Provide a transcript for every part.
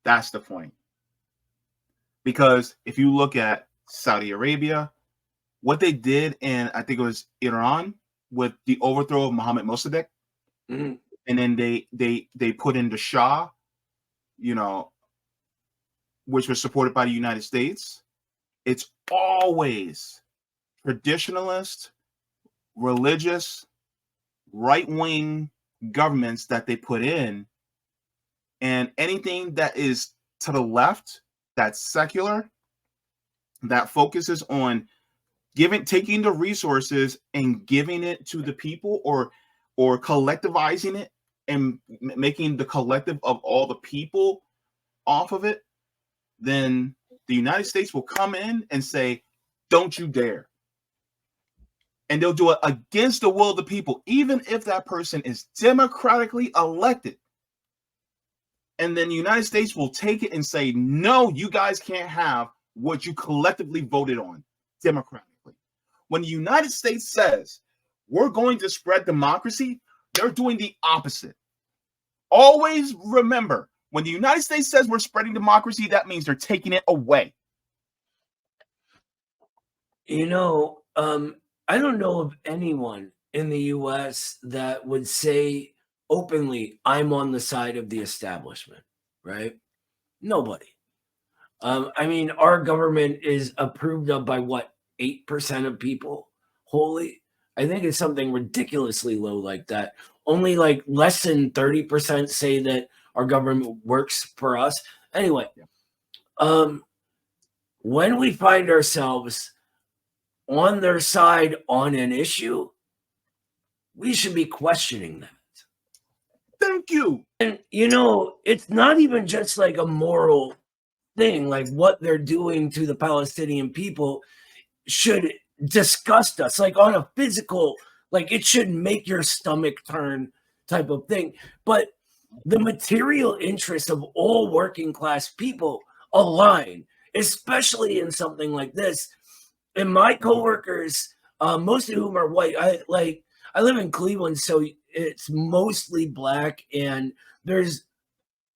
That's the point. Because if you look at Saudi Arabia, what they did in, I think it was Iran, with the overthrow of Mohammed Mossadegh, Mhm. and then they put in the Shah, you know, which was supported by the United States. It's always traditionalist, religious, right-wing governments that they put in, and anything that is to the left, that's secular, that focuses on taking the resources and giving it to the people, or collectivizing it and making the collective of all the people off of it, then the United States will come in and say, don't you dare. And they'll do it against the will of the people, even if that person is democratically elected. And then the United States will take it and say, no, you guys can't have what you collectively voted on democratically. When the United States says we're going to spread democracy, they're doing the opposite. Always remember, when the United States says we're spreading democracy, that means they're taking it away. You know, I don't know of anyone in the US that would say openly, I'm on the side of the establishment, right? Nobody. I mean, our government is approved of by what, 8% of people wholly? I think it's something ridiculously low like that. Only like less than 30% say that our government works for us. Anyway, when we find ourselves on their side on an issue, we should be questioning that. Thank you. And, you know, it's not even just like a moral thing, like what they're doing to the Palestinian people should disgust us, like on a physical, like it should make your stomach turn type of thing. But the material interests of all working class people align, especially in something like this. And my coworkers, most of whom are white, I live in Cleveland, so it's mostly black, and there's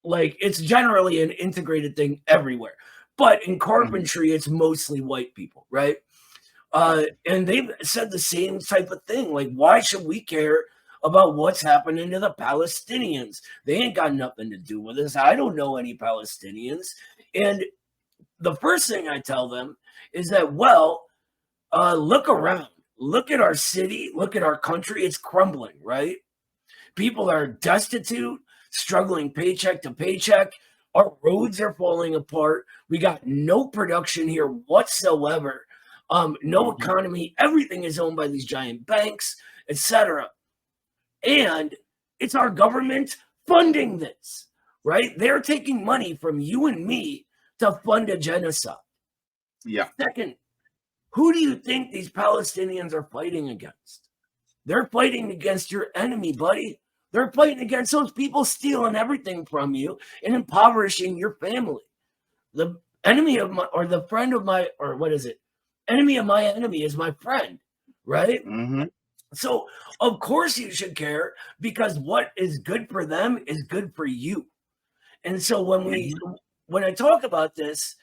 like it's generally an integrated thing everywhere. But in carpentry, it's mostly white people, right? And they've said the same type of thing. Like, why should we care about what's happening to the Palestinians? They ain't got nothing to do with this. I don't know any Palestinians. And the first thing I tell them is that, well, look around. Look at our city. Look at our country. It's crumbling, right? People are destitute, struggling paycheck to paycheck. Our roads are falling apart. We got no production here whatsoever. No economy. Everything is owned by these giant banks, etc. And it's our government funding this, right? They're taking money from you and me to fund a genocide. Yeah. Second, who do you think these Palestinians are fighting against? They're fighting against your enemy, buddy. They're fighting against those people stealing everything from you and impoverishing your family. The enemy of my, or the friend of my, or what is it? Enemy of my enemy is my friend, right? Mm-hmm. So, of course, you should care because what is good for them is good for you. And so when I talk about this,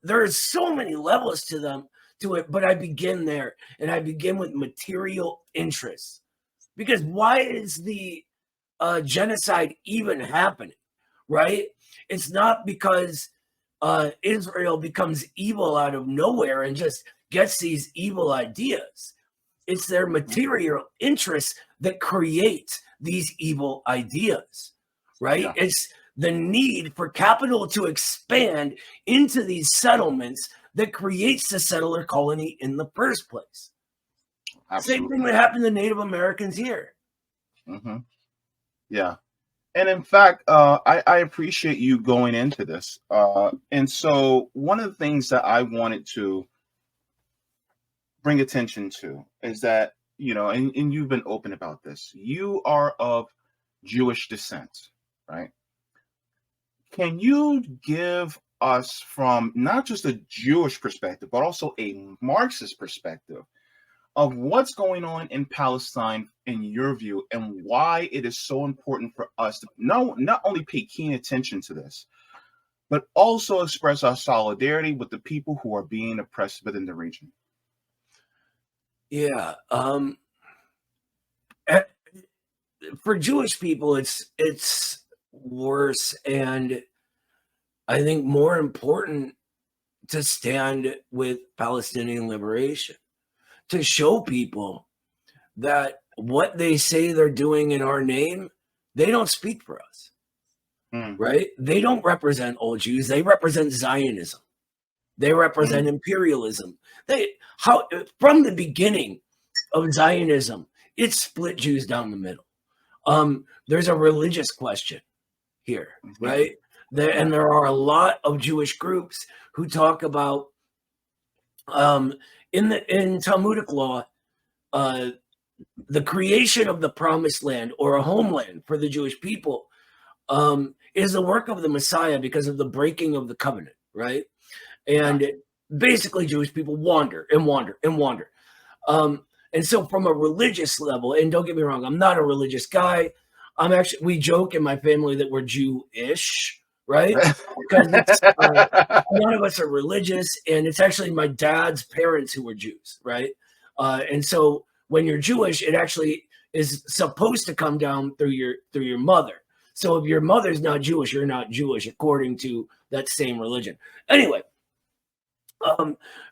there's so many levels to it, but I begin there, and I begin with material interests. Because why is the genocide even happening, right? It's not because Israel becomes evil out of nowhere and just gets these evil ideas. It's their material interests that create these evil ideas, right? Yeah. It's the need for capital to expand into these settlements that creates the settler colony in the first place. Absolutely. Same thing that happened to Native Americans here. Mm-hmm. Yeah. And in fact, I appreciate you going into this. And so one of the things that I wanted to bring attention to is that, and you've been open about this. You are of Jewish descent, right? Can you give us, from not just a Jewish perspective, but also a Marxist perspective, of what's going on in Palestine in your view, and why it is so important for us to not only pay keen attention to this, but also express our solidarity with the people who are being oppressed within the region. Yeah. eh, for Jewish people, it's worse, and I think more important to stand with Palestinian liberation, to show people that what they say they're doing in our name, they don't speak for us, Mm, right? They don't represent all Jews. They represent Zionism. They represent mhm, imperialism. How from the beginning of Zionism, it split Jews down the middle. There's a religious question here, mhm, right? yeah, And there are a lot of Jewish groups who talk about um, in Talmudic law, uh, the creation of the promised land or a homeland for the Jewish people is the work of the Messiah because of the breaking of the covenant, right? yeah. And basically, Jewish people wander and wander and wander. And so, from a religious level, and don't get me wrong, I'm not a religious guy. We joke in my family that we're Jewish, right? Because it's none of us are religious, and it's actually my dad's parents who were Jews, right? And so, when you're Jewish, it actually is supposed to come down through your mother. So, if your mother's not Jewish, you're not Jewish according to that same religion. Anyway,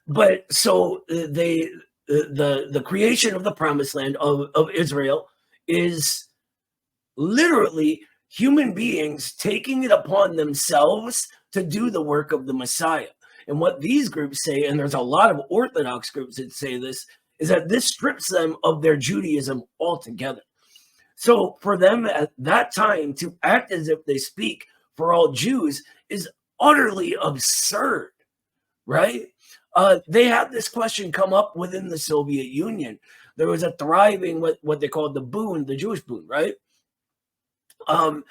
but so the creation of the promised land of Israel is literally human beings taking it upon themselves to do the work of the Messiah. And what these groups say, and there's a lot of Orthodox groups that say this, is that this strips them of their Judaism altogether. So for them at that time to act as if they speak for all Jews is utterly absurd, right? They had this question come up within the Soviet Union. There was a thriving what they called the boon, the Jewish boon, right? And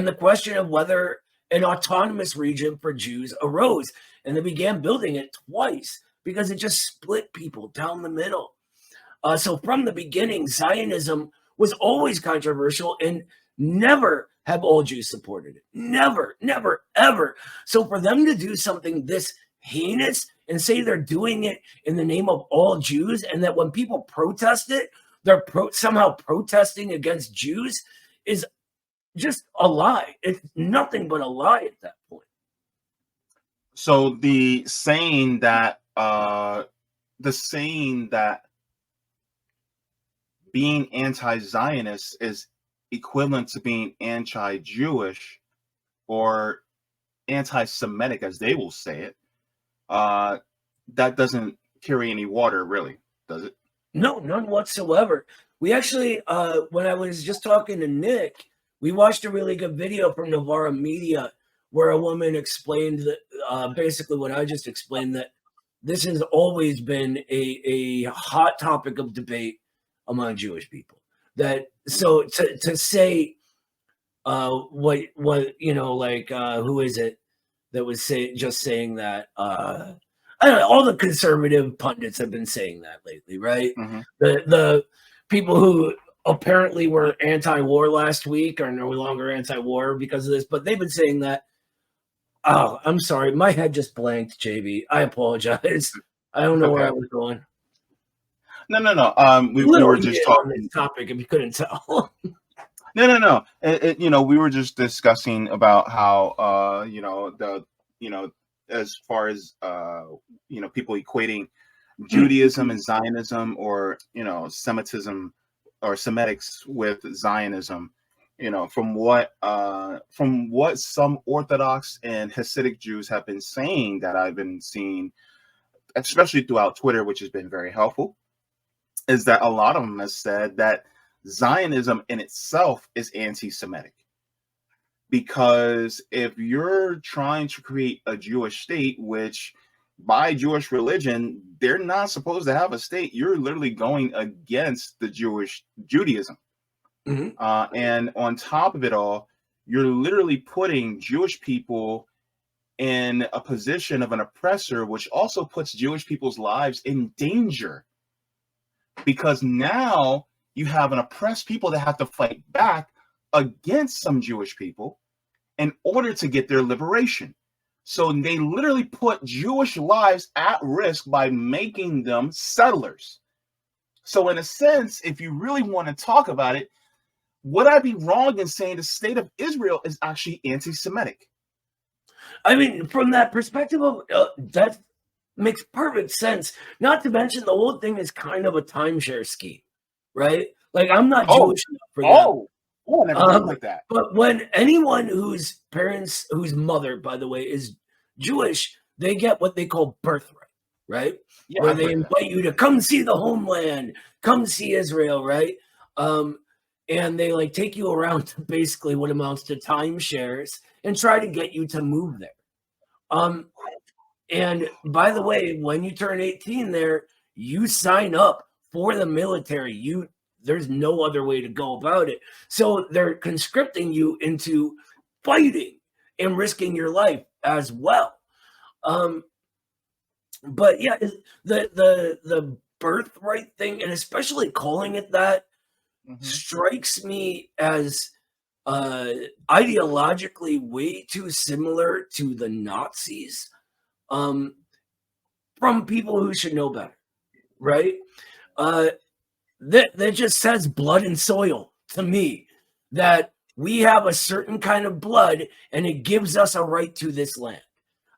the question of whether an autonomous region for Jews arose, and they began building it twice because it just split people down the middle. So from the beginning, Zionism was always controversial, and never have all Jews supported it. Never, never, ever. So for them to do something this heinous and say they're doing it in the name of all Jews, and that when people protest it, they're somehow protesting against Jews, is just a lie. It's nothing but a lie at that point. So the saying that being anti-Zionist is equivalent to being anti-Jewish or anti-Semitic, as they will say it, uh, that doesn't carry any water, really, does it? No, none whatsoever. We actually, when I was just talking to Nick, we watched a really good video from Novara Media where a woman explained that basically what I just explained, that this has always been a hot topic of debate among Jewish people. That so to say what like who is it that was saying that I don't know, all the conservative pundits have been saying that lately, right? Hmm. The people who apparently were anti-war last week are no longer anti-war because of this, but they've been saying that. Oh, I'm sorry, my head just blanked, JB. I apologize. I don't It's know where okay. I was going. No, no, no. A We little were just heated on this talking. topic, if you couldn't tell. No, no, no. We were just discussing about how, as far as, people equating Judaism and Zionism, or, Semitism or Semitics with Zionism. From what some Orthodox and Hasidic Jews have been saying, that I've been seeing, especially throughout Twitter, which has been very helpful, is that a lot of them have said that Zionism in itself is anti-Semitic. Because if you're trying to create a Jewish state, which by Jewish religion, they're not supposed to have a state, you're literally going against the Judaism. Mhm. And on top of it all, you're literally putting Jewish people in a position of an oppressor, which also puts Jewish people's lives in danger, because now you have an oppressed people that have to fight back against some Jewish people in order to get their liberation. So they literally put Jewish lives at risk by making them settlers. So in a sense, if you really want to talk about it, would I be wrong in saying the state of Israel is actually anti-Semitic? I mean, from that perspective of that makes perfect sense. Not to mention the whole thing is kind of a timeshare scheme, right? Like I'm not Oh, Jewish enough for that. oh, I never thought like that. But when anyone whose parents, whose mother, by the way, is Jewish, they get what they call birthright, right? Yeah, Where I've they heard of that. invite you to come see the homeland, come see Israel, right? And they like take you around to basically what amounts to timeshares and try to get you to move there. Um, and by the way, when you turn 18 there, you sign up for the military. There's no other way to go about it. So they're conscripting you into fighting and risking your life as well. Um, but yeah, the birthright thing, and especially calling it that, strikes me as ideologically way too similar to the Nazis. From people who should know better, right? Uh, that just says blood and soil to me. That we have a certain kind of blood, and it gives us a right to this land.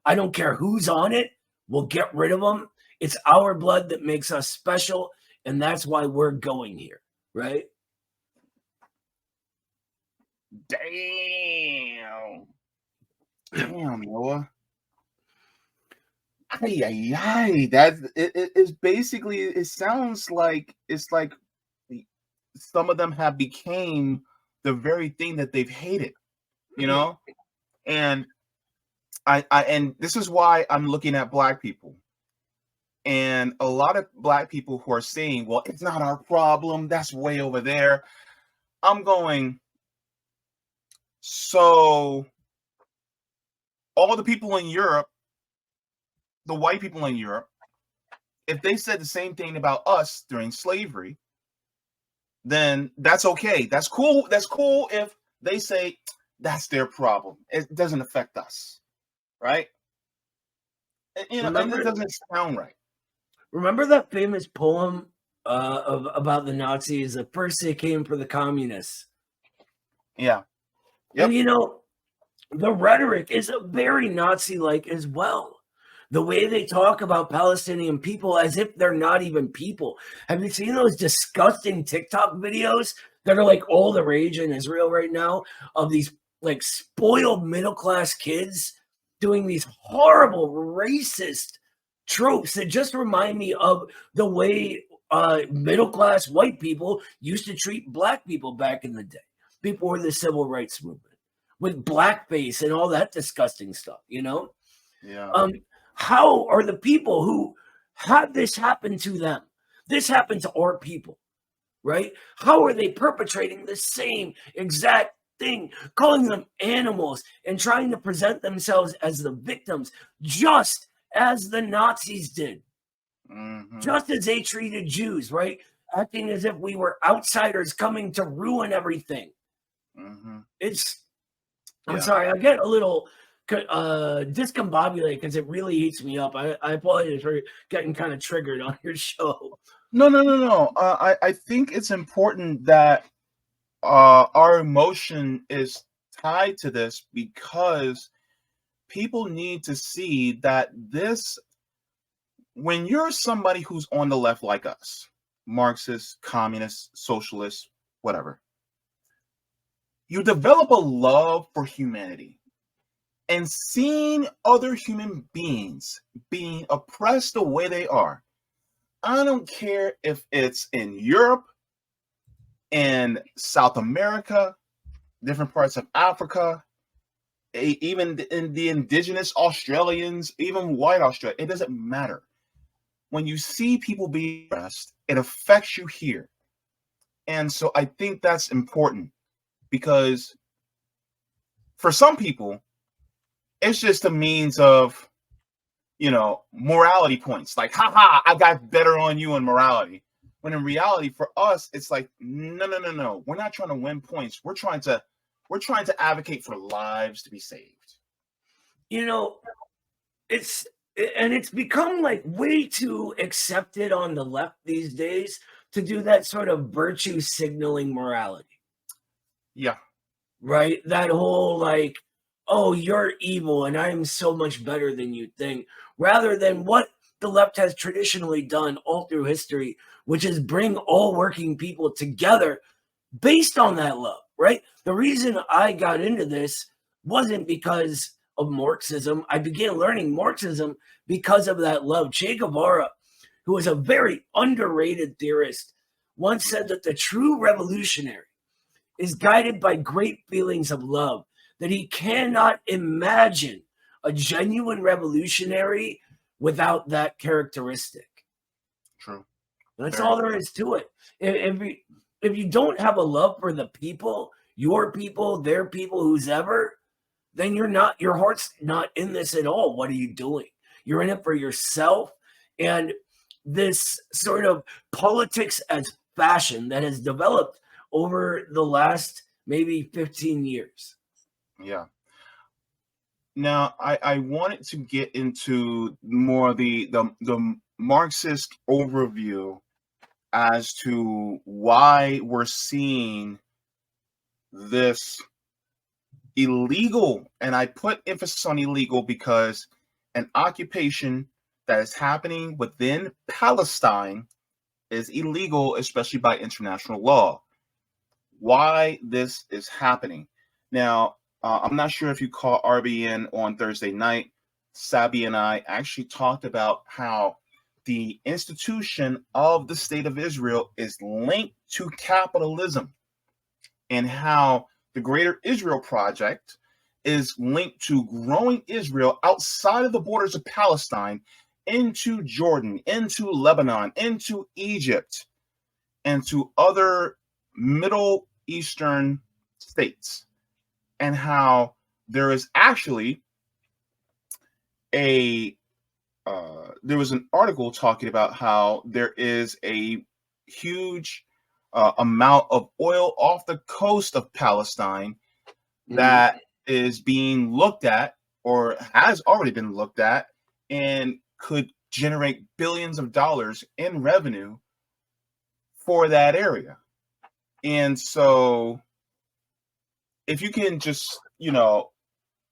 I don't care who's on it. We'll get rid of them. It's our blood that makes us special, and that's why we're going here, right? Damn, Noah. Ay, ay, ay. It's basically, it sounds like it's like some of them have became the very thing that they've hated, you know? And and this is why I'm looking at Black people. And a lot of Black people who are saying, well, it's not our problem, that's way over there. I'm going, so all the people in Europe, the white people in Europe, if they said the same thing about us during slavery, then that's okay. That's cool. That's cool if they say that's their problem. It doesn't affect us, right? And it doesn't sound right. Remember that famous poem about the Nazis? At first, they came for the communists. Yeah. Yep. And the rhetoric is very Nazi-like as well. The way they talk about Palestinian people as if they're not even people. Have you seen those disgusting TikTok videos that are like all the rage in Israel right now of these like spoiled middle-class kids doing these horrible racist tropes that just remind me of the way middle-class white people used to treat Black people back in the day before the civil rights movement, with blackface and all that disgusting stuff, Yeah. How are the people who had this happen to them, this happened to our people, right? How are they perpetrating the same exact thing, calling them animals and trying to present themselves as the victims, just as the Nazis did, just as they treated Jews, right? Acting as if we were outsiders coming to ruin everything. I'm sorry, I get a little discombobulated because it really eats me up. I apologize for getting kind of triggered on your show. No. I think it's important that our emotion is tied to this because people need to see that when you're somebody who's on the left like us, Marxists, communists, socialists, whatever, you develop a love for humanity. And seeing other human beings being oppressed the way they are, I don't care if it's in Europe, in South America, different parts of Africa, even in the indigenous Australians, even white Australia, it doesn't matter. When you see people being oppressed, it affects you here. And so I think that's important because for some people, it's just a means of, morality points. Like, haha, I got better on you in morality. When in reality, for us, it's like, no. We're not trying to win points. We're trying to advocate for lives to be saved. it's and it's become like way too accepted on the left these days to do that sort of virtue signaling morality, Yeah, right? That whole like, oh, you're evil and I am so much better than you think, rather than what the left has traditionally done all through history, which is bring all working people together based on that love, right? The reason I got into this wasn't because of Marxism. I began learning Marxism because of that love. Che Guevara, who was a very underrated theorist, once said that the true revolutionary is guided by great feelings of love, that he cannot imagine a genuine revolutionary without that characteristic. true. That's Very all there true. is to it. If you don't have a love for the people, your people, their people, who's ever, then your heart's not in this at all. What are you doing? You're in it for yourself and this sort of politics as fashion that has developed over the last maybe 15 years. Yeah. Now, I wanted to get into more the Marxist overview as to why we're seeing this illegal, and I put emphasis on illegal because an occupation that is happening within Palestine is illegal, especially by international law. Why this is happening. Now, I'm not sure if you caught RBN on Thursday night. Sabi and I actually talked about how the institution of the state of Israel is linked to capitalism and how the Greater Israel Project is linked to growing Israel outside of the borders of Palestine into Jordan, into Lebanon, into Egypt, and to other Middle Eastern states, and how there is actually there was an article talking about how there is a huge amount of oil off the coast of Palestine Mhm. that is being looked at or has already been looked at and could generate billions of dollars in revenue for that area. And so if you can just,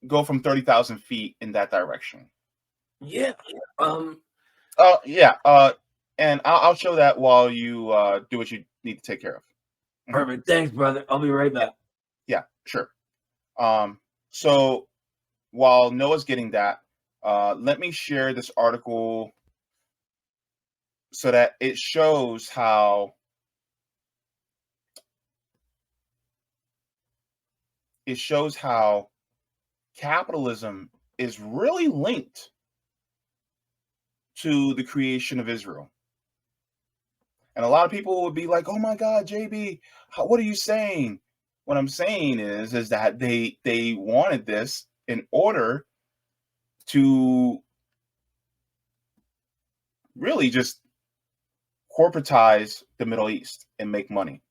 go from 30,000 feet in that direction. Yeah. Um, Yeah. And I'll show that while you do what you need to take care of. Mhm. Perfect. Thanks, brother. I'll be right Yeah. back. Yeah, sure. So while Noah's getting that, let me share this article so that it shows how capitalism is really linked to the creation of Israel. And a lot of people would be like, "Oh my God, JB, what are you saying?" What I'm saying is that they wanted this in order to really just corporatize the Middle East and make money.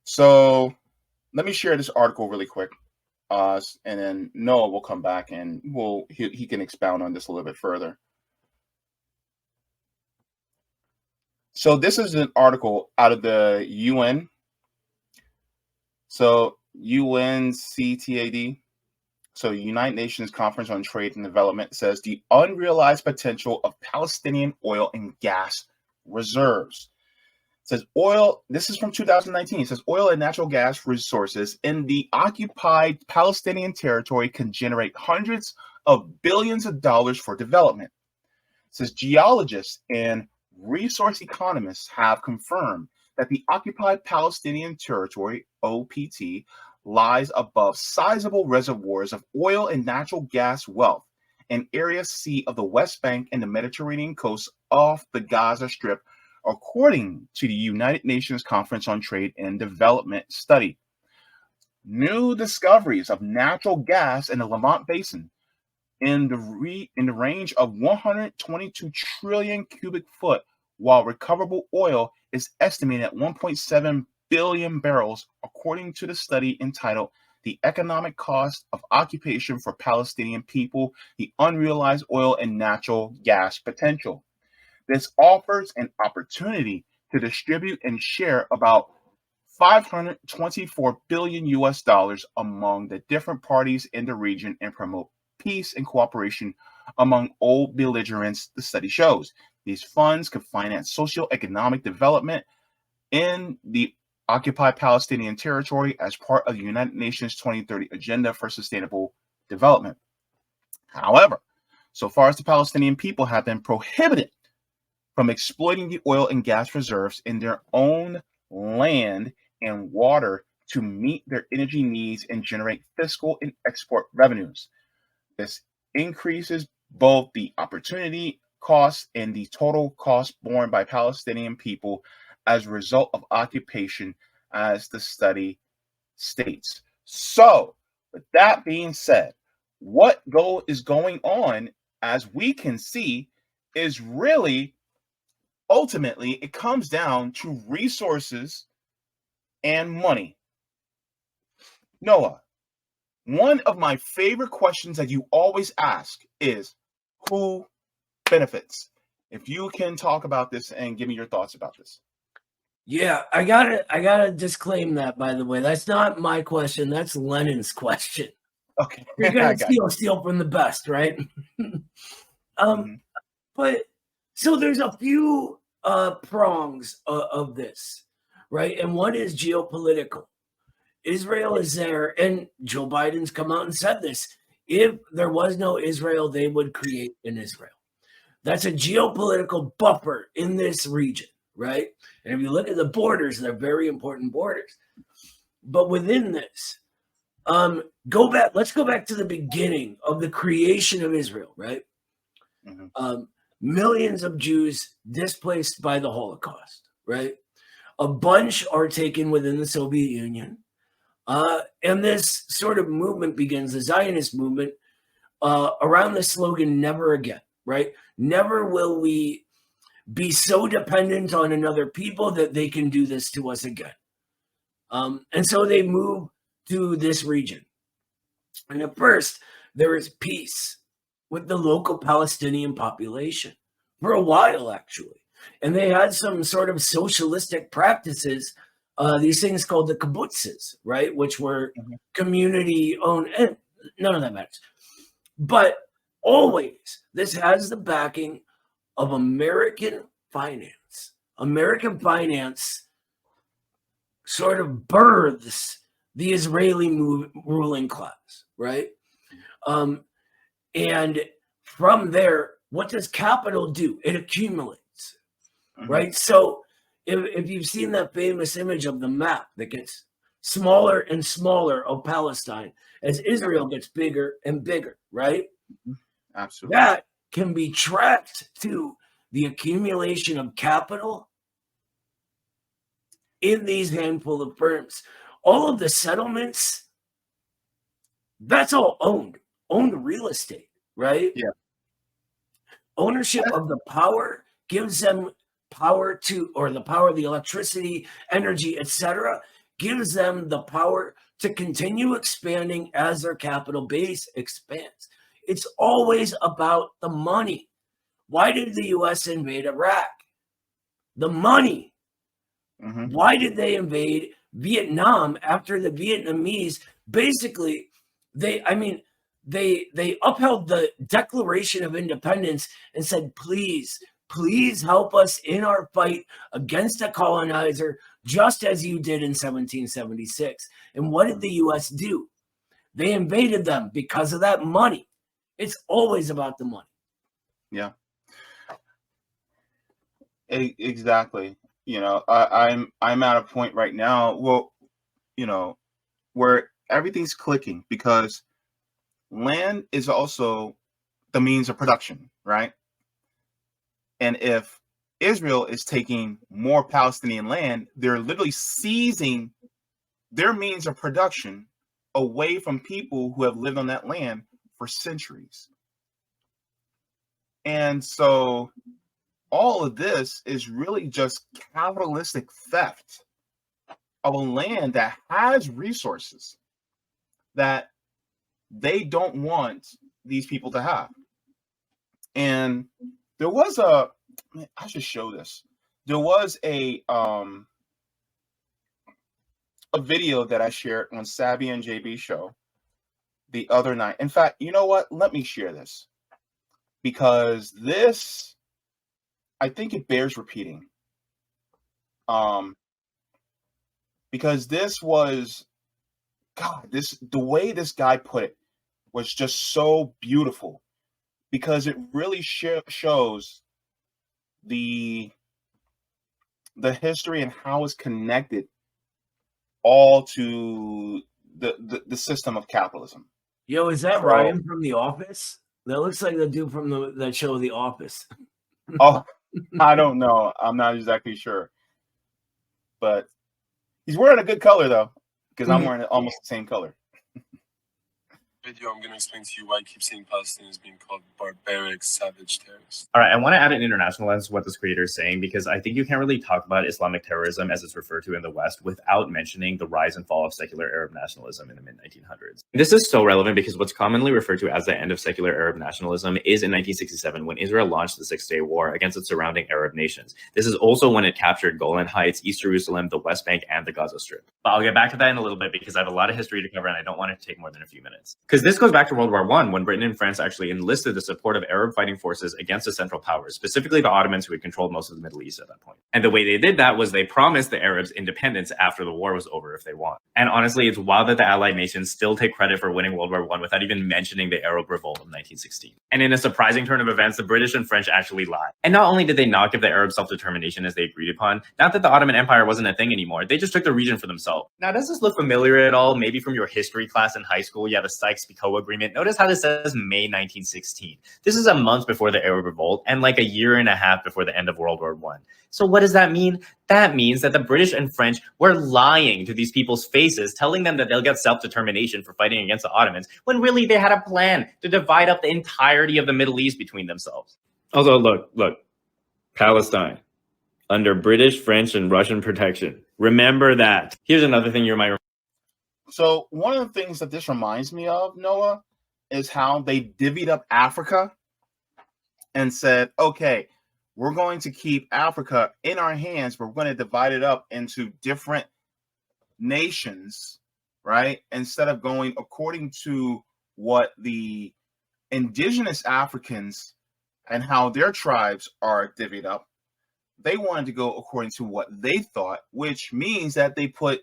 So let me share this article really quick, and then Noah will come back and he can expound on this a little bit further. So this is an article out of the UN. So UNCTAD. So United Nations Conference on Trade and Development says the unrealized potential of Palestinian oil and gas reserves. It says oil, this is from 2019. It says oil and natural gas resources in the occupied Palestinian territory can generate hundreds of billions of dollars for development. It says geologists and resource economists have confirmed that the occupied Palestinian territory, OPT, lies above sizable reservoirs of oil and natural gas wealth in Area C of the West Bank and the Mediterranean coast off the Gaza Strip, according to the United Nations Conference on Trade and Development study. New discoveries of natural gas in the Lamont Basin in the range of 122 trillion cubic foot, while recoverable oil is estimated at 1.7 billion barrels, according to the study entitled the economic cost of occupation for Palestinian people, the unrealized oil and natural gas potential. This offers an opportunity to distribute and share about 524 billion US dollars among the different parties in the region and promote peace and cooperation among all belligerents, the study shows. These funds could finance socio-economic development in the occupied Palestinian territory as part of the United Nations 2030 Agenda for Sustainable Development. However, so far as the Palestinian people have been prohibited from exploiting the oil and gas reserves in their own land and water to meet their energy needs and generate fiscal and export revenues. This increases both the opportunity costs and the total cost borne by Palestinian people as a result of occupation, as the study states. So, with that being said, what is going on, as we can see, is really ultimately it comes down to resources and money. Noah, one of my favorite questions that you always ask is who benefits? If you can talk about this and give me your thoughts about this. Yeah, I gotta disclaim that, by the way. That's not my question. That's Lenin's question. Okay. You're I gonna got you. steal from the best, right? Mhm. But so there's a few prongs of this, right? And one is geopolitical. Israel is there, and Joe Biden's come out and said this. If there was no Israel, they would create an Israel. That's a geopolitical buffer in this region, right? And if you look at the borders, they're very important borders. But within this, let's go back to the beginning of the creation of Israel, right? Mhm. Millions of Jews displaced by the Holocaust, right? A bunch are taken within the Soviet Union. And this sort of movement begins, the Zionist movement, around the slogan, never again, right? Never will we be so dependent on another people that they can do this to us again. And so they move to this region. And at first, there is peace with the local Palestinian population for a while, actually. And they had some sort of socialistic practices, these things called the kibbutzes, right? Which were Mhm. community owned. And none of that matters. But always, this has the backing of American finance. American finance sort of births the Israeli ruling class, right? And from there, what does capital do? It accumulates, Mhm. right? So if you've seen that famous image of the map that gets smaller and smaller of Palestine as Israel gets bigger and bigger, right? Mhm. Absolutely. That can be tracked to the accumulation of capital in these handful of firms. All of the settlements, that's all owned real estate, right? Yeah. Ownership of the power gives them power to, or the power of the electricity, energy, etc., gives them the power to continue expanding as their capital base expands. It's always about the money. Why did the US invade Iraq? The money. Mhm. Why did they invade Vietnam after the Vietnamese basically they upheld the Declaration of Independence and said, please help us in our fight against the colonizer, just as you did in 1776. And what did the US do? They invaded them because of that money. It's always about the money. Yeah. Exactly. I'm at a point right now, well, you know, where everything's clicking because land is also the means of production, right? And if Israel is taking more Palestinian land, they're literally seizing their means of production away from people who have lived on that land for centuries. And so all of this is really just capitalistic theft of a land that has resources. that they don't want these people to have. And there was I should show this. There was a video that I shared on Sabby and JB show the other night. In fact, you know what? Let me share this, because this, I think it bears repeating. Because this was, God, the way this guy put it was just so beautiful, because it really shows the history and how it's connected all to the system of capitalism. Yo, is that Ryan from The Office? That looks like the dude from that show, The Office. Oh, I don't know. I'm not exactly sure. But he's wearing a good color, though, because I'm wearing almost the same color. Video, I'm going to explain to you why I keep seeing Palestinians being called barbaric, savage terrorists. All right, I want to add an international lens to what this creator is saying, because I think you can't really talk about Islamic terrorism as it's referred to in the West without mentioning the rise and fall of secular Arab nationalism in the mid-1900s. This is so relevant because what's commonly referred to as the end of secular Arab nationalism is in 1967, when Israel launched the Six-Day War against its surrounding Arab nations. This is also when it captured Golan Heights, East Jerusalem, the West Bank, and the Gaza Strip. But I'll get back to that in a little bit because I have a lot of history to cover and I don't want it to take more than a few minutes. Because this goes back to World War I, when Britain and France actually enlisted the support of Arab fighting forces against the Central Powers, specifically the Ottomans, who had controlled most of the Middle East at that point. And the way they did that was they promised the Arabs independence after the war was over if they won. And honestly, it's wild that the Allied nations still take credit for winning World War I without even mentioning the Arab Revolt of 1916. And in a surprising turn of events, the British and French actually lied. And not only did they not give the Arabs self-determination as they agreed upon, not that the Ottoman Empire wasn't a thing anymore, they just took the region for themselves. Now, does this look familiar at all? Maybe from your history class in high school, you have a Sykes-Picot Agreement. Notice how this says May 1916. This is a month before the Arab Revolt and like a year and a half before the end of World War I. So what does that mean? That means that the British and French were lying to these people's faces, telling them that they'll get self-determination for fighting against the Ottomans, when really they had a plan to divide up the entirety of the Middle East between themselves. Also, look, Palestine, under British, French, and Russian protection. Remember that. Here's another thing you might. So one of the things that this reminds me of, Noah, is how they divvied up Africa and said, okay, we're going to keep Africa in our hands, but we're going to divide it up into different nations, right? Instead of going according to what the indigenous Africans and how their tribes are divvied up, they wanted to go according to what they thought, which means that they put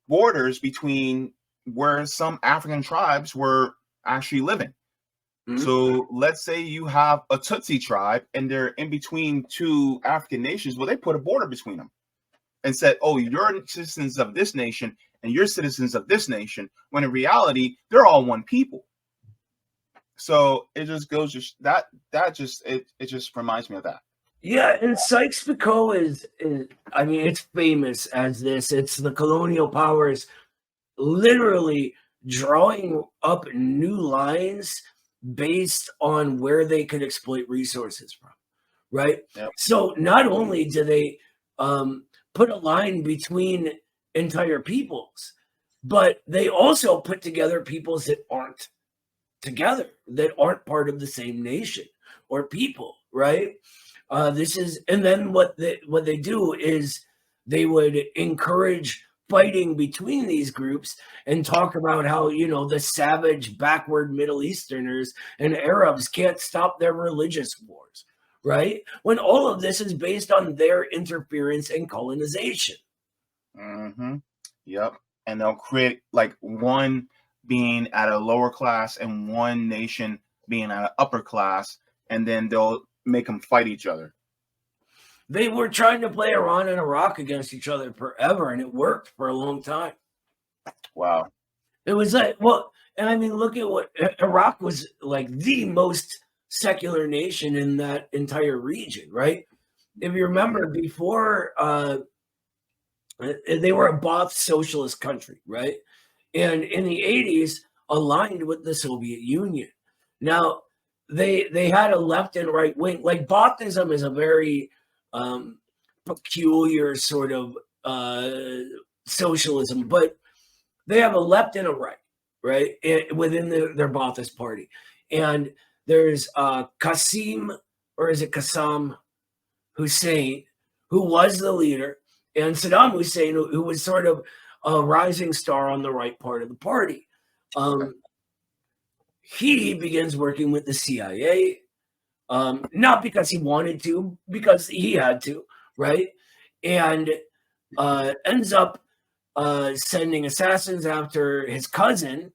borders between where some African tribes were actually living. So let's say you have a Tutsi tribe and they're in between two African nations. Well, they put a border between them and said, oh, you're citizens of this nation and you're citizens of this nation, when in reality, they're all one people. So it just goes to it just reminds me of that. Yeah, and Sykes-Picot is I mean, it's famous as this. It's the colonial powers literally drawing up new lines based on where they could exploit resources from, right? Yep. So not only do they put a line between entire peoples, but they also put together peoples that aren't together, that aren't part of the same nation or people, right? And then what they do is they would encourage fighting between these groups and talk about how, the savage backward Middle Easterners and Arabs can't stop their religious wars, right? When all of this is based on their interference and colonization. Yep. And they'll create like one being at a lower class and one nation being at an upper class, and then they'll make them fight each other. They were trying to play Iran and Iraq against each other forever, and it worked for a long time. Wow. It was like, and I mean, look at what Iraq was like, the most secular nation in that entire region, right? If you remember, before they were a Baath socialist country, right? And in the 80s, aligned with the Soviet Union. Now, they had a left and right wing. Like, Baathism is a very peculiar sort of socialism, but they have a left and a right, right? Within their Ba'athist party. And there's Qasim, or is it Qassam Hussein, who was the leader, and Saddam Hussein, who was sort of a rising star on the right part of the party. He begins working with the CIA, not because he wanted to, because he had to, right? And ends up sending assassins after his cousin,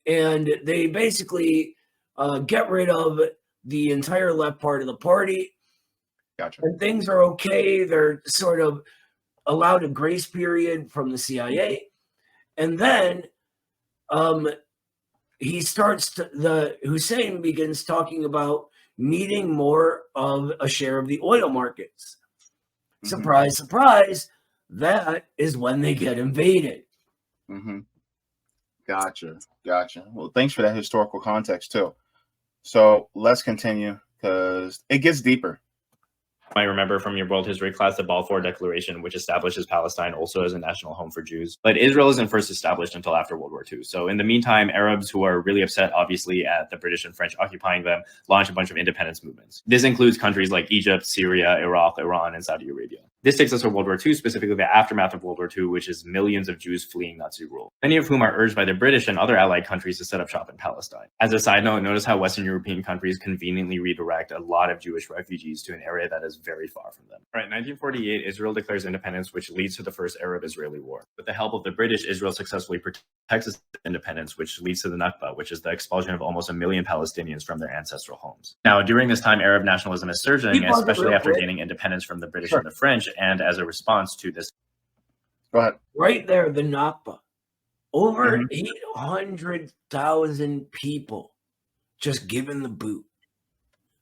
and they basically get rid of the entire left part of the party. Gotcha. And things are okay. They're sort of allowed a grace period from the CIA. And then Hussein begins talking about needing more of a share of the oil markets. Mm-hmm. Surprise, surprise. That is when they get invaded. Mm-hmm. Gotcha. Well, thanks for that historical context too. So let's continue because it gets deeper. I remember from your world history class the Balfour Declaration, which establishes Palestine also as a national home for Jews. But Israel isn't first established until after World War II. So in the meantime, Arabs who are really upset, obviously, at the British and French occupying them, launch a bunch of independence movements. This includes countries like Egypt, Syria, Iraq, Iran, and Saudi Arabia. This takes us to World War II, specifically the aftermath of World War II, which is millions of Jews fleeing Nazi rule, many of whom are urged by the British and other allied countries to set up shop in Palestine. As a side note, notice how Western European countries conveniently redirect a lot of Jewish refugees to an area that is very far from them. All right, 1948, Israel declares independence, which leads to the first Arab-Israeli War. With the help of the British, Israel successfully protects its independence, which leads to the Nakba, which is the expulsion of almost 1 million Palestinians from their ancestral homes. Now, during this time, Arab nationalism is surging, especially after gaining independence from the British and the French, and as a response to this. Go ahead. Right there, the Nakba. Over 800,000 people just given the boot.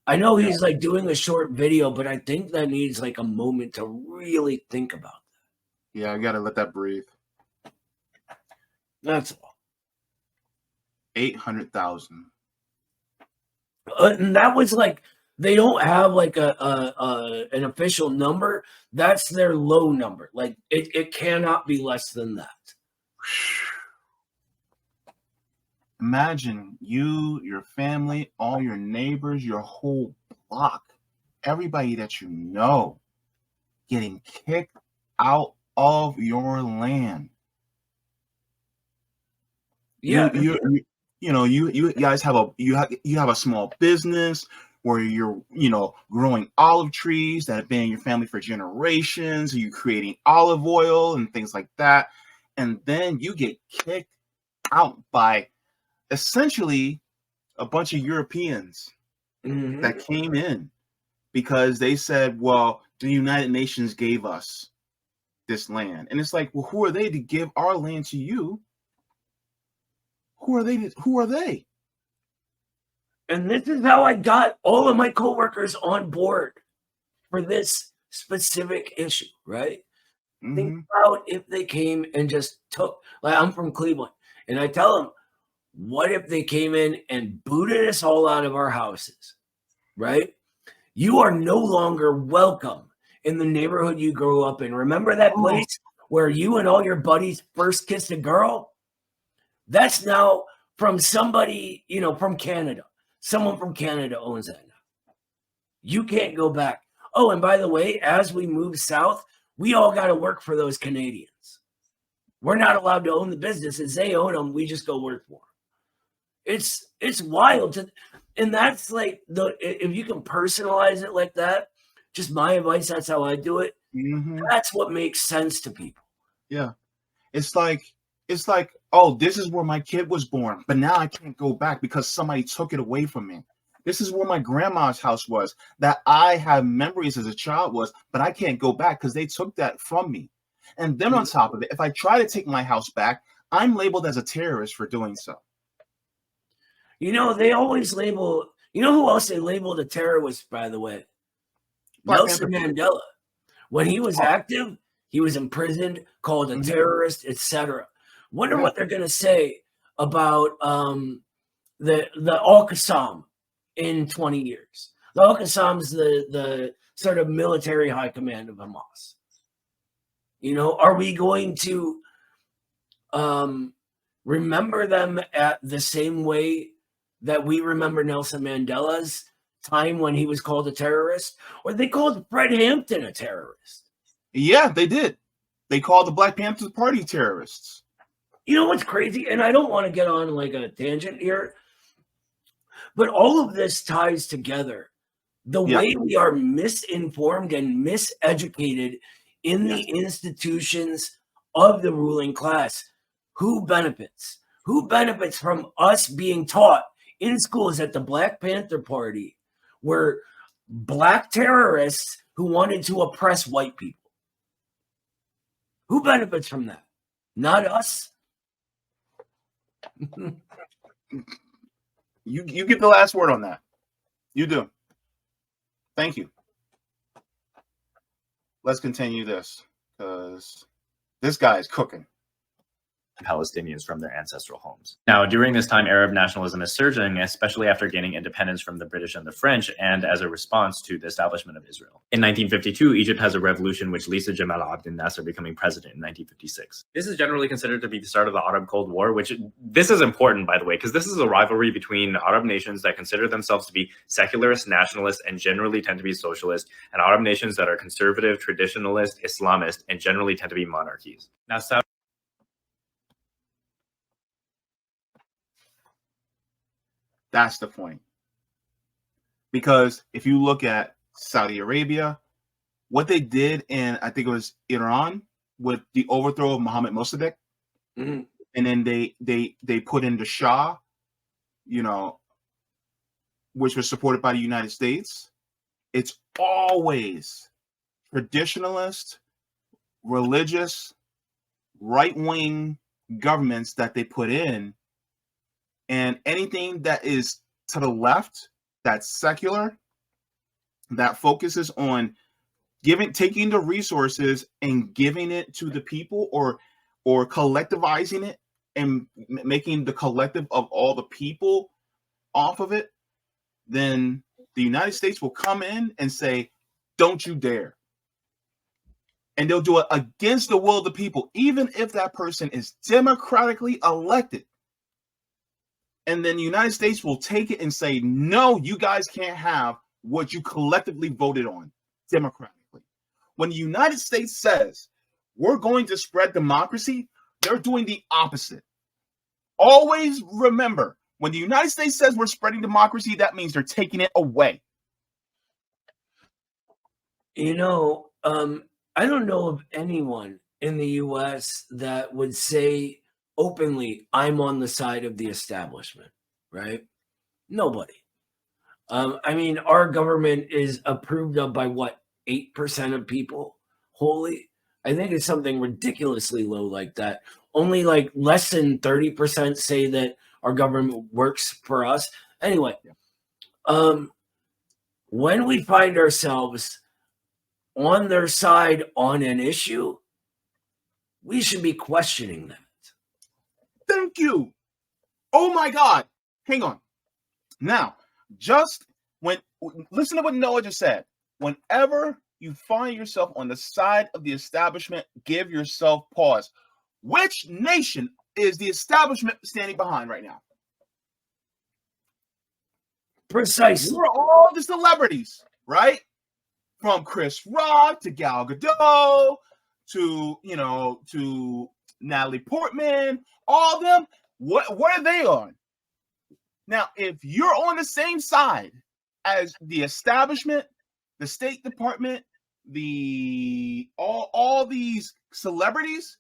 I know he's like doing a short video, but I think that needs like a moment to really think about that. Yeah, I gotta let that breathe. That's all. 800,000. And that was like, they don't have like an official number. That's their low number. Like it cannot be less than that. Imagine you, your family, all your neighbors, your whole block, everybody that you know getting kicked out of your land. Yeah, you guys have a small business where you're growing olive trees that have been in your family for generations. You're creating olive oil and things like that, and then you get kicked out by essentially a bunch of Europeans that came in because they said, well, the United Nations gave us this land. And it's like, well, who are they to give our land to you? Who are they? And this is how I got all of my coworkers on board for this specific issue, right? Think about if they came and just took, like, I'm from Cleveland, and I tell them, what if they came in and booted us all out of our houses, right? You are no longer welcome in the neighborhood you grew up in. Remember that place where you and all your buddies first kissed a girl? That's now from somebody, from Canada. Someone from Canada owns that now. You can't go back. Oh, and by the way, as we move south, we all got to work for those Canadians. We're not allowed to own the businesses. They own them. We just go work for them. It's wild. And that's like, if you can personalize it like that, just my advice, that's how I do it. That's what makes sense to people. Yeah. It's like, oh, this is where my kid was born, but now I can't go back because somebody took it away from me. This is where my grandma's house was that I have memories as a child was, but I can't go back because they took that from me. And then on top of it, if I try to take my house back, I'm labeled as a terrorist for doing so. They always label, who else they labeled a terrorist, by the way? Nelson Mandela. When he was active, he was imprisoned, called a terrorist, etc. Wonder what they're going to say about the Al-Qassam in 20 years. The Al-Qassam's the sort of military high command of Hamas. Are we going to remember them at the same way that we remember Nelson Mandela's time when he was called a terrorist? Or they called Fred Hampton a terrorist? Yeah, they did. They called the Black Panther Party terrorists. You know what's crazy? And I don't want to get on like a tangent here, but all of this ties together. The way we are misinformed and miseducated in the institutions of the ruling class. Who benefits? Who benefits from us being taught in schools that the Black Panther Party were black terrorists who wanted to oppress white people? Who benefits from that? Not us. You get the last word on that. You do. Thank you. Let's continue this because this guy is cooking. Palestinians from their ancestral homes. Now, during this time, Arab nationalism is surging, especially after gaining independence from the British and the French, and as a response to the establishment of Israel. In 1952, Egypt has a revolution which leads to Jamal Abdel Nasser becoming president in 1956. This is generally considered to be the start of the Arab Cold War, which this is important, by the way, because this is a rivalry between Arab nations that consider themselves to be secularist, nationalist, and generally tend to be socialist, and Arab nations that are conservative, traditionalist, Islamist, and generally tend to be monarchies. Now, That's the point. Because if you look at Saudi Arabia, what they did in, I think it was Iran, with the overthrow of Mohammed Mossadegh, and then they put in the Shah, which was supported by the United States. It's always traditionalist, religious, right-wing governments that they put in. And anything that is to the left, that's secular, that focuses on taking the resources and giving it to the people, or collectivizing it and making the collective of all the people off of it, then the United States will come in and say, don't you dare. And they'll do it against the will of the people, even if that person is democratically elected. And then the United States will take it and say, no, you guys can't have what you collectively voted on democratically. When the United States says we're going to spread democracy, they're doing the opposite. Always remember, when the United States says we're spreading democracy, that means they're taking it away. I don't know of anyone in the U.S. that would say openly, I'm on the side of the establishment, right? Nobody. Our government is approved of by 8% of people wholly? I think it's something ridiculously low like that. Only less than 30% say that our government works for us. Anyway, when we find ourselves on their side on an issue, we should be questioning that. Thank you. Oh my God. Hang on. Now, listen to what Noah just said. Whenever you find yourself on the side of the establishment, give yourself pause. Which nation is the establishment standing behind right now? Precisely. We're all the celebrities, right? From Chris Rock to Gal Gadot to Natalie Portman, all of them. What are they on? Now, if you're on the same side as the establishment, the State Department, all these celebrities,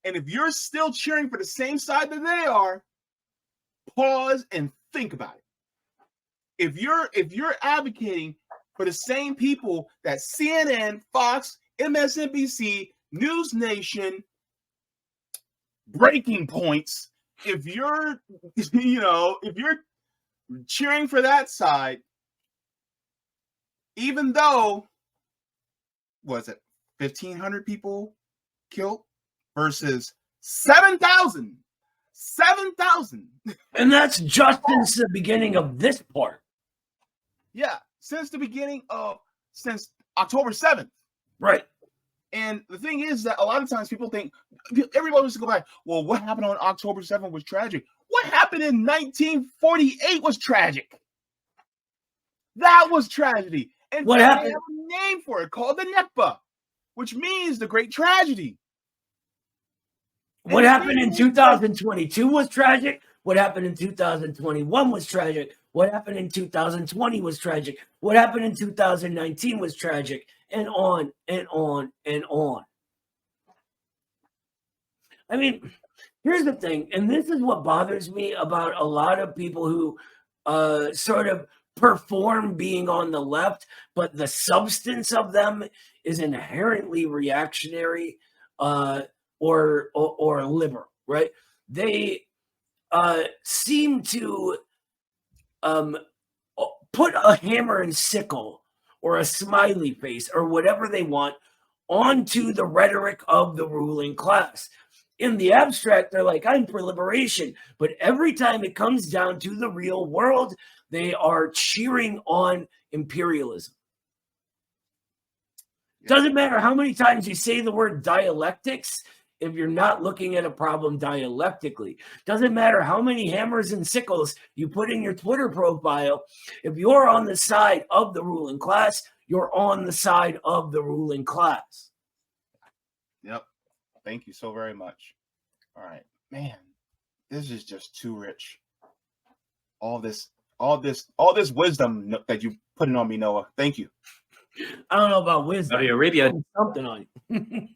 and if you're still cheering for the same side that they are, pause and think about it. If you're advocating for the same people that CNN, Fox, MSNBC, News Nation, Breaking Points, if you're cheering for that side, even though, was it 1,500 people killed versus 7,000, and that's just since the beginning of this part. Yeah, since October 7th, right? And the thing is that a lot of times people think, everybody wants to go back, well, what happened on October 7th was tragic. What happened in 1948 was tragic. That was tragedy. And What they happened? have a name for it called the Nakba, which means the great tragedy. What happened in 2022 was tragic. What happened in 2021 was tragic. What happened in 2020 was tragic. What happened in 2019 was tragic. And on and on and on. I mean, here's the thing, and this is what bothers me about a lot of people who sort of perform being on the left, but the substance of them is inherently reactionary or liberal, right? They seem to put a hammer and sickle or a smiley face or whatever they want onto the rhetoric of the ruling class. In the abstract, they're like, I'm for liberation. But every time it comes down to the real world, they are cheering on imperialism. Doesn't matter how many times you say the word dialectics if you're not looking at a problem dialectically. Doesn't matter how many hammers and sickles you put in your Twitter profile. If you're on the side of the ruling class, you're on the side of the ruling class. Yep. Thank you so very much. All right, man, this is just too rich. All this wisdom that you putting on me, Noah. Thank you. I don't know about wisdom. Saudi Arabia Something on you.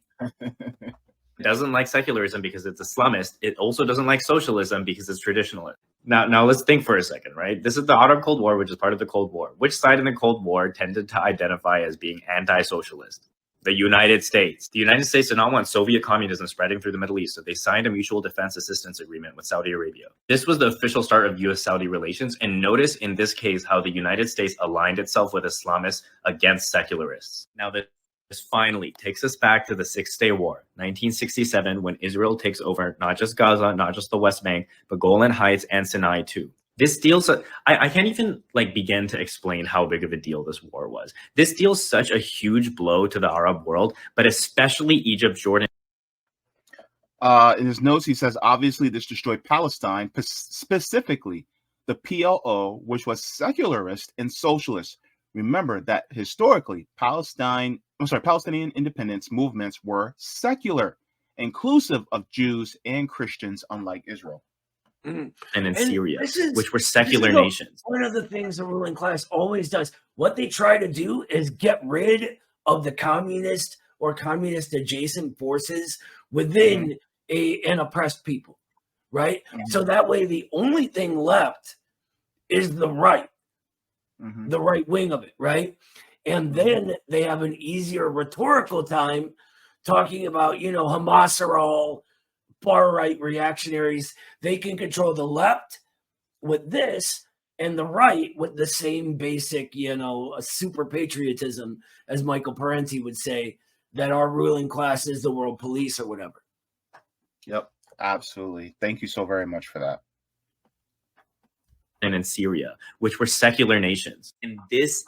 doesn't like secularism because it's Islamist. It also doesn't like socialism because it's traditionalist. Now let's think for a second, right? This is the Arab Cold War, which is part of the Cold War. Which side in the Cold War tended to identify as being anti-socialist? The United States. The United States did not want Soviet communism spreading through the Middle East, so they signed a mutual defense assistance agreement with Saudi Arabia. This was the official start of US-Saudi relations, and notice in this case how the United States aligned itself with Islamists against secularists. Now this finally takes us back to the Six-Day War, 1967, when Israel takes over not just Gaza, not just the West Bank, but Golan Heights and Sinai too. This deals, I can't even begin to explain how big of a deal this war was. This deals such a huge blow to the Arab world, but especially Egypt, Jordan. In his notes, he says, obviously this destroyed Palestine, specifically the PLO, which was secularist and socialist. Remember that historically, Palestinian independence movements were secular, inclusive of Jews and Christians, unlike Israel. And in Syria, which were secular nations. One of the things the ruling class always does, what they try to do is get rid of the communist or communist adjacent forces within an oppressed people, right? So that way the only thing left is the right, the right wing of it, right? And then they have an easier rhetorical time talking about, Hamas are all far-right reactionaries. They can control the left with this and the right with the same basic, super patriotism, as Michael Parenti would say, that our ruling class is the world police or whatever. Yep, absolutely. Thank you so very much for that. And in Syria, which were secular nations. And this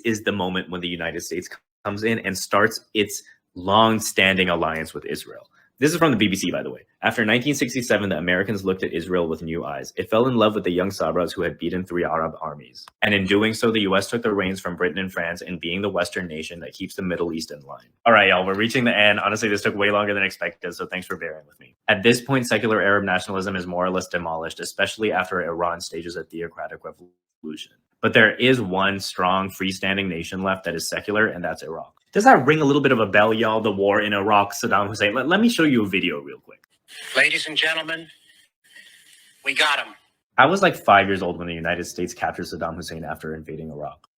is the moment when the United States comes in and starts its long-standing alliance with Israel. This is from the BBC, by the way. After 1967, the Americans looked at Israel with new eyes. It fell in love with the young Sabras who had beaten 3 Arab armies. And in doing so, the US took the reins from Britain and France in being the Western nation that keeps the Middle East in line. All right, y'all, we're reaching the end. Honestly, this took way longer than expected, so thanks for bearing with me. At this point, secular Arab nationalism is more or less demolished, especially after Iran stages a theocratic revolution. But there is one strong freestanding nation left that is secular, and that's Iraq. Does that ring a little bit of a bell, y'all? The war in Iraq, Saddam Hussein. Let me show you a video real quick. Ladies and gentlemen, we got him. I was like 5 years old when the United States captured Saddam Hussein after invading Iraq.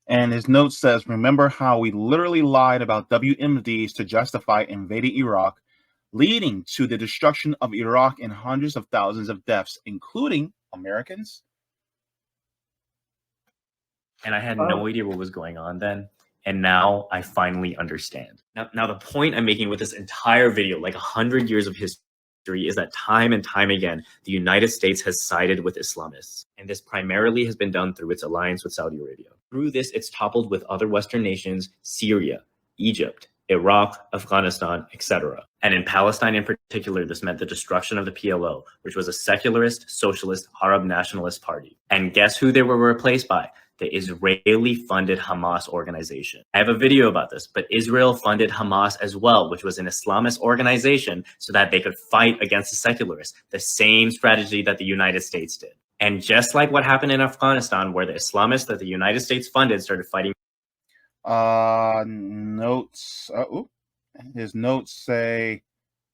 And his note says, remember how we literally lied about WMDs to justify invading Iraq, leading to the destruction of Iraq and hundreds of thousands of deaths, including Americans? And I had no idea what was going on then. And now I finally understand. Now, the point I'm making with this entire video, like 100 years of history, is that time and time again, the United States has sided with Islamists. And this primarily has been done through its alliance with Saudi Arabia. Through this, it's toppled with other Western nations, Syria, Egypt, Iraq, Afghanistan, etc. And in Palestine in particular, this meant the destruction of the PLO, which was a secularist, socialist, Arab nationalist party. And guess who they were replaced by? The Israeli-funded Hamas organization. I have a video about this, but Israel funded Hamas as well, which was an Islamist organization so that they could fight against the secularists, the same strategy that the United States did. And just like what happened in Afghanistan, where the Islamists that the United States funded started fighting. Notes. His notes say,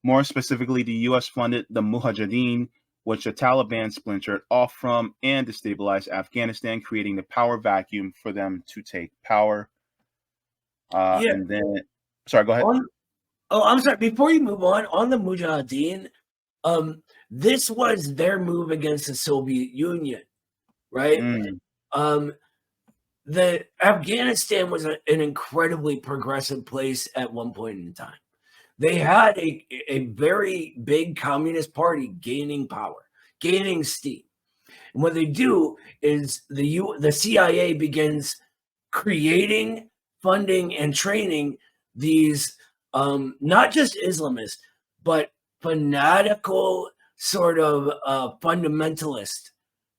more specifically, the U.S. funded the Mujahideen, which the Taliban splintered off from and destabilized Afghanistan, creating the power vacuum for them to take power. And then, sorry, go ahead. I'm sorry. Before you move on the Mujahideen, this was their move against the Soviet Union, right? The Afghanistan was an incredibly progressive place at one point in time. They had a very big communist party gaining power, gaining steam. And what they do is the CIA begins creating, funding, and training these not just Islamists, but fanatical sort of fundamentalist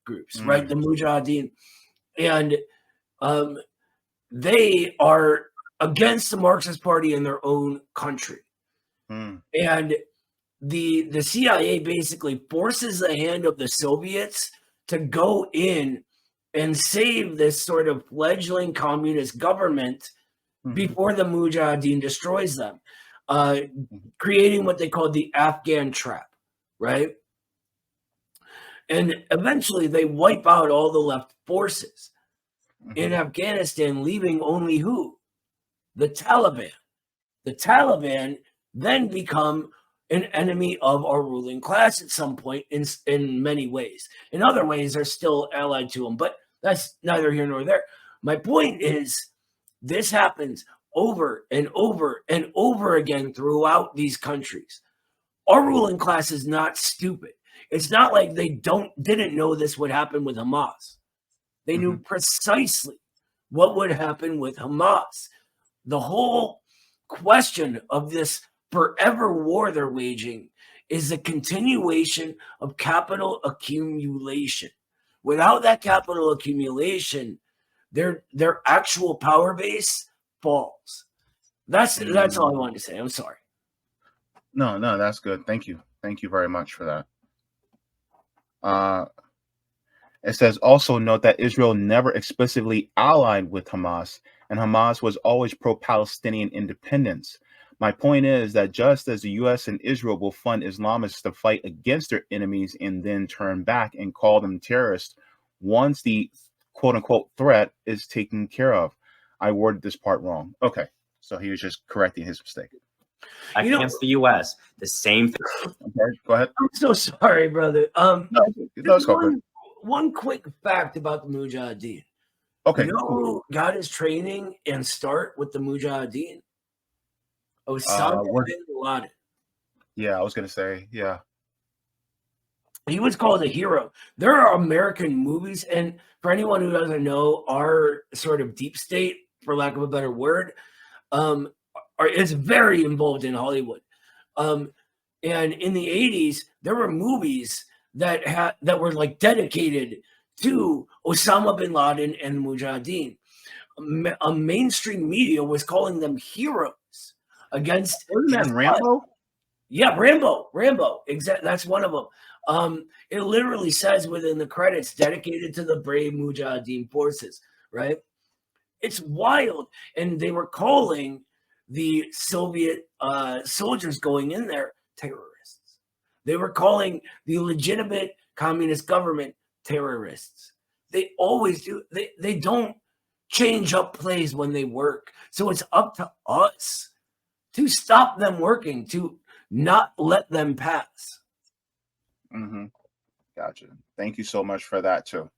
groups, right? The Mujahideen. And they are against the Marxist Party in their own country. And the CIA basically forces the hand of the Soviets to go in and save this sort of fledgling communist government before the Mujahideen destroys them, creating what they call the Afghan trap, right? And eventually they wipe out all the left forces in Afghanistan, leaving only who? The Taliban. The Taliban then become an enemy of our ruling class at some point in many ways. In other ways, they're still allied to them, but that's neither here nor there. My point is, this happens over and over and over again throughout these countries. Our ruling class is not stupid. It's not like they didn't know this would happen with Hamas. They knew precisely what would happen with Hamas. The whole question of this forever war they're waging is a continuation of capital accumulation. Without that capital accumulation, their actual power base falls. That's all I wanted to say. I'm sorry. No, that's good. Thank you very much for that. It says, also note that Israel never explicitly allied with Hamas, and Hamas was always pro-Palestinian independence. My point is that just as the U.S. and Israel will fund Islamists to fight against their enemies and then turn back and call them terrorists once the quote-unquote threat is taken care of. I worded this part wrong. Okay, so he was just correcting his mistake. Against the U.S., the same thing. Okay, go ahead. I'm so sorry, brother. One quick fact about the Mujahideen. Okay. You know who got his training and start with the Mujahideen? Osama bin Laden. Yeah, I was going to say, yeah. He was called a hero. There are American movies, and for anyone who doesn't know, our sort of deep state, for lack of a better word, is very involved in Hollywood. And in the 80s, there were movies that were like dedicated to Osama bin Laden and the Mujahideen. Mainstream media was calling them heroes against Rambo. Yeah, Rambo. Exactly, that's one of them. It literally says within the credits, dedicated to the brave Mujahideen forces. Right? It's wild, and they were calling the Soviet soldiers going in there terrorists. They were calling the legitimate communist government terrorists. They always do. They don't change up plays when they work. So it's up to us to stop them working, to not let them pass. Gotcha. Thank you so much for that too.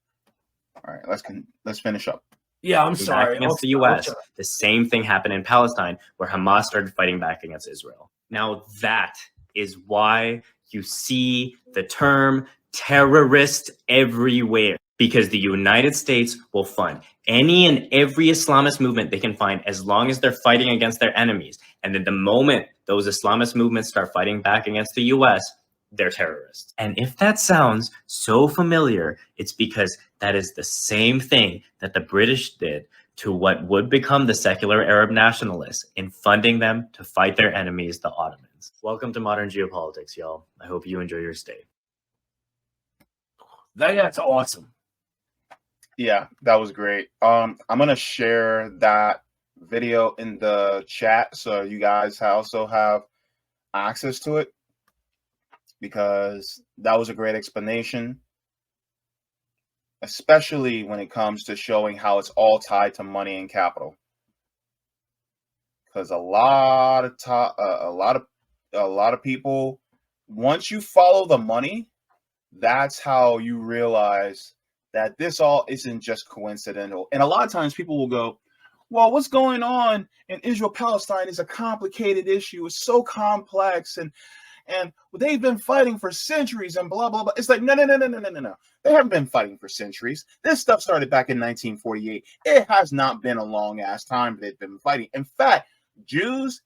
All right, let's finish up. Yeah, I'm sorry. Against the U.S., the same thing happened in Palestine, where Hamas started fighting back against Israel. Now that is why you see the term terrorist everywhere, because the United States will fund any and every Islamist movement they can find as long as they're fighting against their enemies. And then the moment those Islamist movements start fighting back against the US, they're terrorists. And if that sounds so familiar, it's because that is the same thing that the British did to what would become the secular Arab nationalists in funding them to fight their enemies, the Ottomans. Welcome to Modern Geopolitics, y'all. I hope you enjoy your stay. That's awesome. Yeah, that was great. I'm gonna share that video in the chat so you guys also have access to it, because that was a great explanation, especially when it comes to showing how it's all tied to money and capital. Because a lot of people, once you follow the money, that's how you realize that this all isn't just coincidental. And a lot of times people will go, well, what's going on in Israel-Palestine is a complicated issue. It's so complex, and they've been fighting for centuries and blah, blah, blah. It's like, no. They haven't been fighting for centuries. This stuff started back in 1948. It has not been a long ass time they've been fighting. In fact, Jewish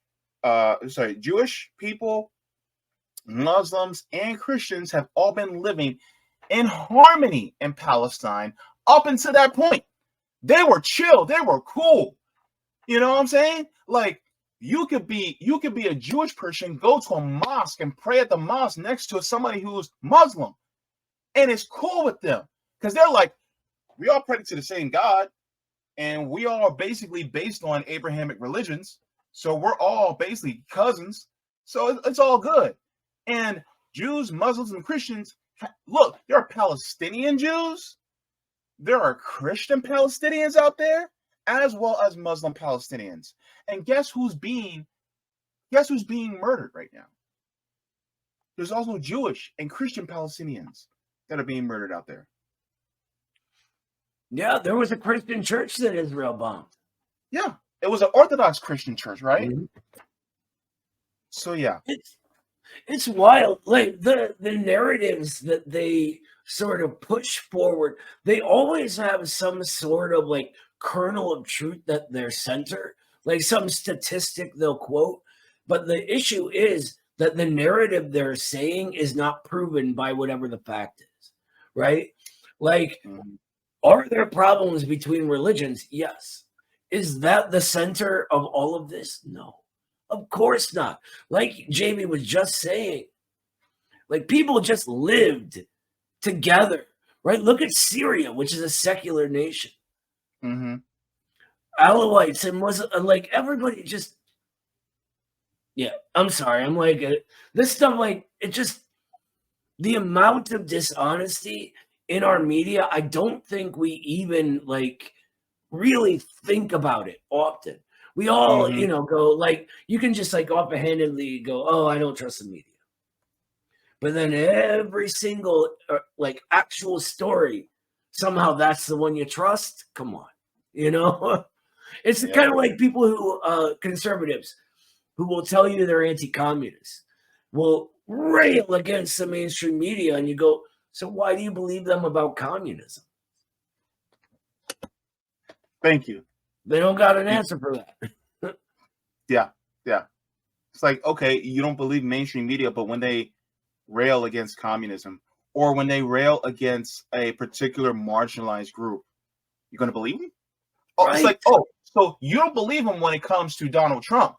people, Muslims, and Christians have all been living in harmony in Palestine up until that point. They were chill. They were cool. You know what I'm saying? Like, you could be a Jewish person, go to a mosque and pray at the mosque next to somebody who's Muslim, and it's cool with them because they're like, we all pray to the same God, and we all are basically based on Abrahamic religions, so we're all basically cousins. So it's all good. And Jews, Muslims, and Christians, look, there are Palestinian Jews, there are Christian Palestinians out there, as well as Muslim Palestinians. And guess who's being murdered right now? There's also Jewish and Christian Palestinians that are being murdered out there. Yeah, there was a Christian church that Israel bombed. Yeah, it was an Orthodox Christian church, right? Mm-hmm. So yeah, it's wild. Like the narratives that they sort of push forward, they always have some sort of like kernel of truth that they're center, like some statistic they'll quote. But the issue is that the narrative they're saying is not proven by whatever the fact is, right? Like, are there problems between religions? Yes. Is that the center of all of this? No, of course not. Like Jamie was just saying, like people just lived together, right? Look at Syria, which is a secular nation. Mm-hmm. Alawites and Muslim, like everybody just, yeah, I'm sorry. I'm like, this stuff, like, it just, the amount of dishonesty in our media, I don't think we even, like, really think about it often. We all, go, like, you can just, like, offhandedly go, oh, I don't trust the media. But then every single, like, actual story, somehow that's the one you trust. Come on, It's kind of like people who, conservatives, who will tell you they're anti-communist, will rail against the mainstream media, and you go, so why do you believe them about communism? Thank you. They don't got an answer for that. Yeah. It's like, okay, you don't believe mainstream media, but when they rail against communism or when they rail against a particular marginalized group, you're going to believe them? Oh, right. It's like, oh, so you don't believe them when it comes to Donald Trump,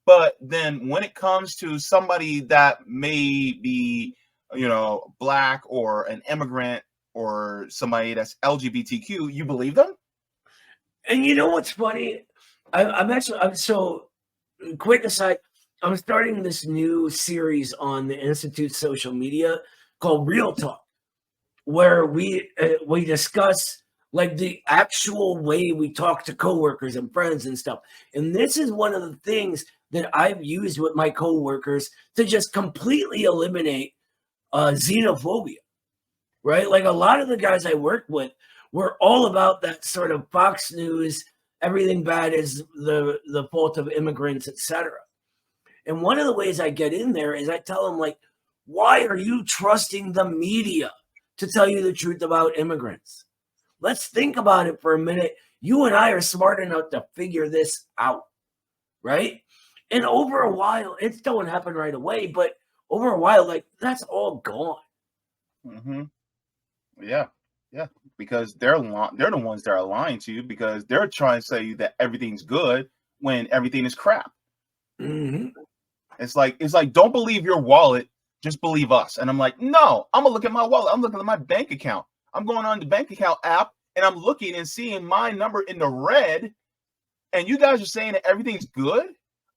but then when it comes to somebody that may be, black or an immigrant or somebody that's LGBTQ, you believe them? And you know what's funny? I'm so quick aside. I'm starting this new series on the Institute's social media called Real Talk, where we discuss like the actual way we talk to coworkers and friends and stuff. And this is one of the things that I've used with my coworkers to just completely eliminate xenophobia, right? Like a lot of the guys I work with were all about that sort of Fox News, everything bad is the fault of immigrants, etc. And one of the ways I get in there is I tell them, like, why are you trusting the media to tell you the truth about immigrants? Let's think about it for a minute. You and I are smart enough to figure this out, right? And over a while, it don't happen right away, but over a while, like that's all gone. Mm-hmm. Yeah, yeah, because they're the ones that are lying to you because they're trying to say that everything's good when everything is crap. Mhm. It's like don't believe your wallet, just believe us. And I'm like, no, I'm gonna look at my wallet. I'm looking at my bank account. I'm going on the bank account app and I'm looking and seeing my number in the red. And you guys are saying that everything's good,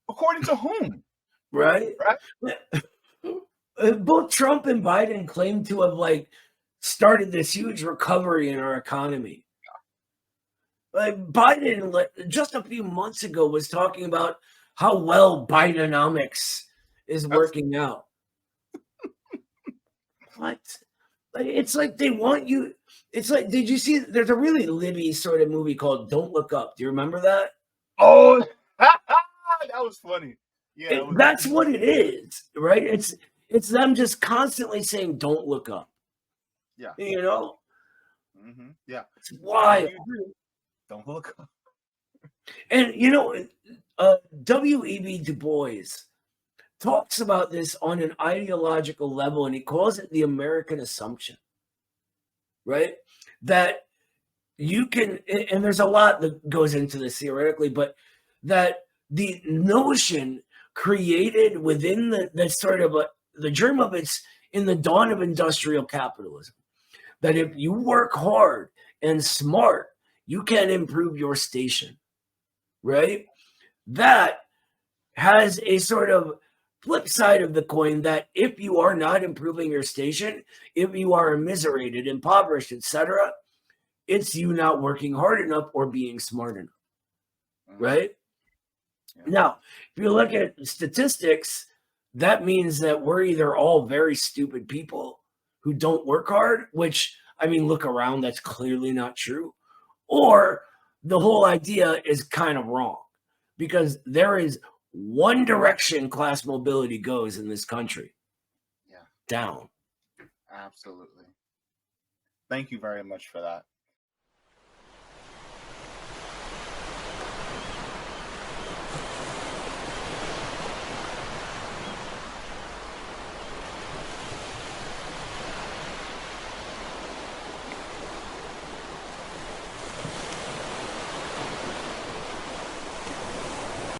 according to whom? Right? Right? Both Trump and Biden claim to have like started this huge recovery in our economy. Like Biden, like, just a few months ago, was talking about how well Bidenomics is working out. What? Like, it's like they want you. It's like, did you see? There's a really Libby sort of movie called "Don't Look Up." Do you remember that? Oh, that was funny. Yeah, That's what it is, right? It's them just constantly saying, "Don't look up." Yeah. You know, Yeah. it's wild. Don't look up. And you know, W.E.B. Du Bois talks about this on an ideological level, and he calls it the American assumption, right? That you can, and there's a lot that goes into this theoretically, but that the notion created within the sort of the germ of it's in the dawn of industrial capitalism, that if you work hard and smart, you can improve your station, right? That has a sort of flip side of the coin, that if you are not improving your station, if you are immiserated, impoverished, etc., it's you not working hard enough or being smart enough, right? Yeah. Now, if you look at statistics, that means that we're either all very stupid people who don't work hard, which, I mean, look around, that's clearly not true, or the whole idea is kind of wrong, because there is one direction class mobility goes in this country. Yeah. Down. Absolutely. Thank you very much for that.